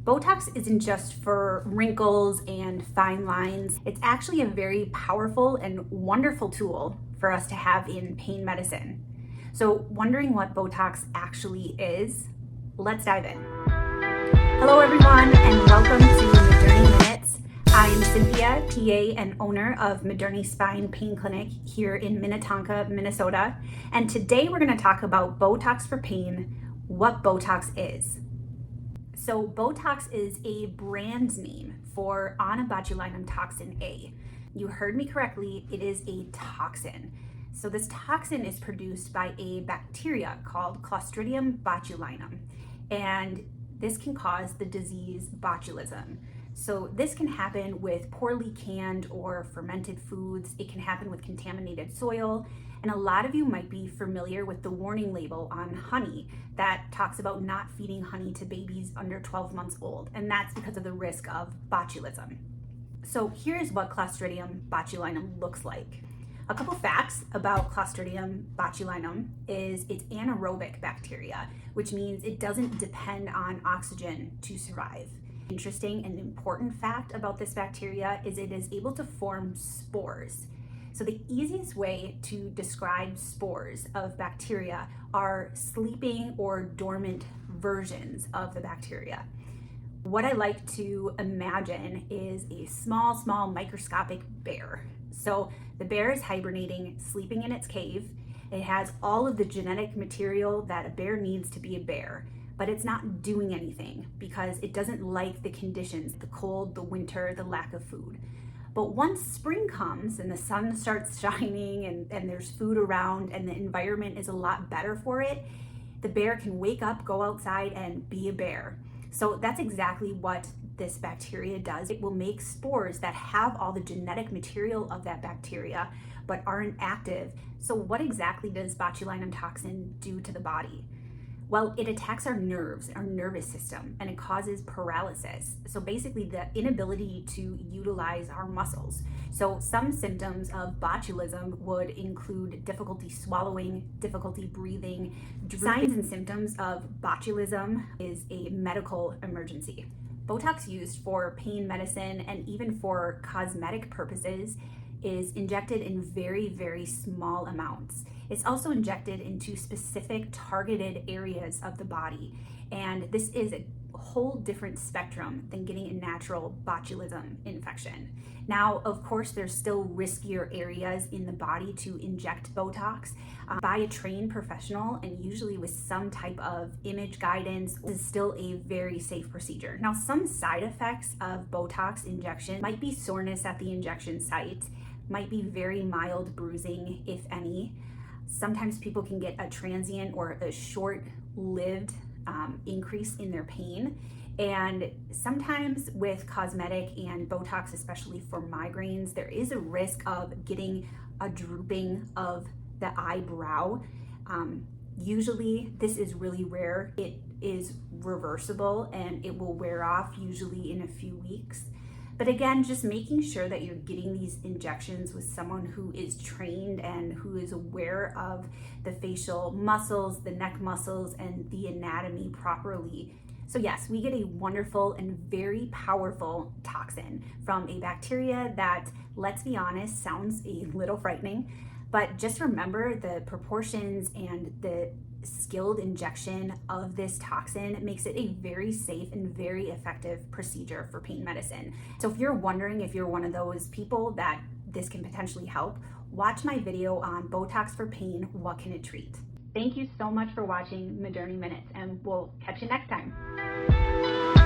Botox isn't just for wrinkles and fine lines. It's actually a very powerful and wonderful tool for us to have in pain medicine. So, wondering what Botox actually is? Let's dive in. Hello everyone, and welcome to Moderni Minutes. I'm Cynthia PA, and owner of Moderni Spine Pain Clinic here in Minnetonka, Minnesota. And today we're going to talk about Botox for pain, what Botox is. So Botox is a brand name for Botulinum toxin A. You heard me correctly, it is a toxin. So this toxin is produced by a bacteria called Clostridium botulinum, and this can cause the disease botulism. So this can happen with poorly canned or fermented foods. It can happen with contaminated soil. And a lot of you might be familiar with the warning label on honey that talks about not feeding honey to babies under 12 months old. And that's because of the risk of botulism. So here's what Clostridium botulinum looks like. A couple facts about Clostridium botulinum is it's anaerobic bacteria, which means it doesn't depend on oxygen to survive. Interesting and important fact about this bacteria is it is able to form spores. So the easiest way to describe spores of bacteria are sleeping or dormant versions of the bacteria. What I like to imagine is a small microscopic bear. So the bear is hibernating, sleeping in its cave. It has all of the genetic material that a bear needs to be a bear, but it's not doing anything because it doesn't like the conditions, the cold, the winter, the lack of food. But once spring comes and the sun starts shining and there's food around and the environment is a lot better for it, the bear can wake up, go outside, and be a bear. So that's exactly what this bacteria does. It will make spores that have all the genetic material of that bacteria but aren't active. So what exactly does botulinum toxin do to the body? Well, it attacks our nerves, our nervous system, and it causes paralysis. So basically the inability to utilize our muscles. So some symptoms of botulism would include difficulty swallowing, difficulty breathing. Signs and symptoms of botulism is a medical emergency. Botox used for pain medicine and even for cosmetic purposes is injected in very small amounts. It's also injected into specific targeted areas of the body. And this is a whole different spectrum than getting a natural botulism infection. Now, of course, there's still riskier areas in the body to inject Botox by a trained professional, and usually with some type of image guidance. This is still a very safe procedure. Now, some side effects of Botox injection might be soreness at the injection site, might be very mild bruising, if any. Sometimes people can get a transient or a short-lived increase in their pain. And sometimes with cosmetic and Botox, especially for migraines, there is a risk of getting a drooping of the eyebrow. Usually this is really rare. It is reversible and it will wear off usually in a few weeks. But again, just making sure that you're getting these injections with someone who is trained and who is aware of the facial muscles, the neck muscles, and the anatomy properly. So yes, we get a wonderful and very powerful toxin from a bacteria that, let's be honest, sounds a little frightening, but just remember the proportions and the skilled injection of this toxin makes it a very safe and very effective procedure for pain medicine. So if you're wondering if you're one of those people that this can potentially help, watch my video on Botox for pain, what can it treat? Thank you so much for watching Moderni Minutes, and we'll catch you next time.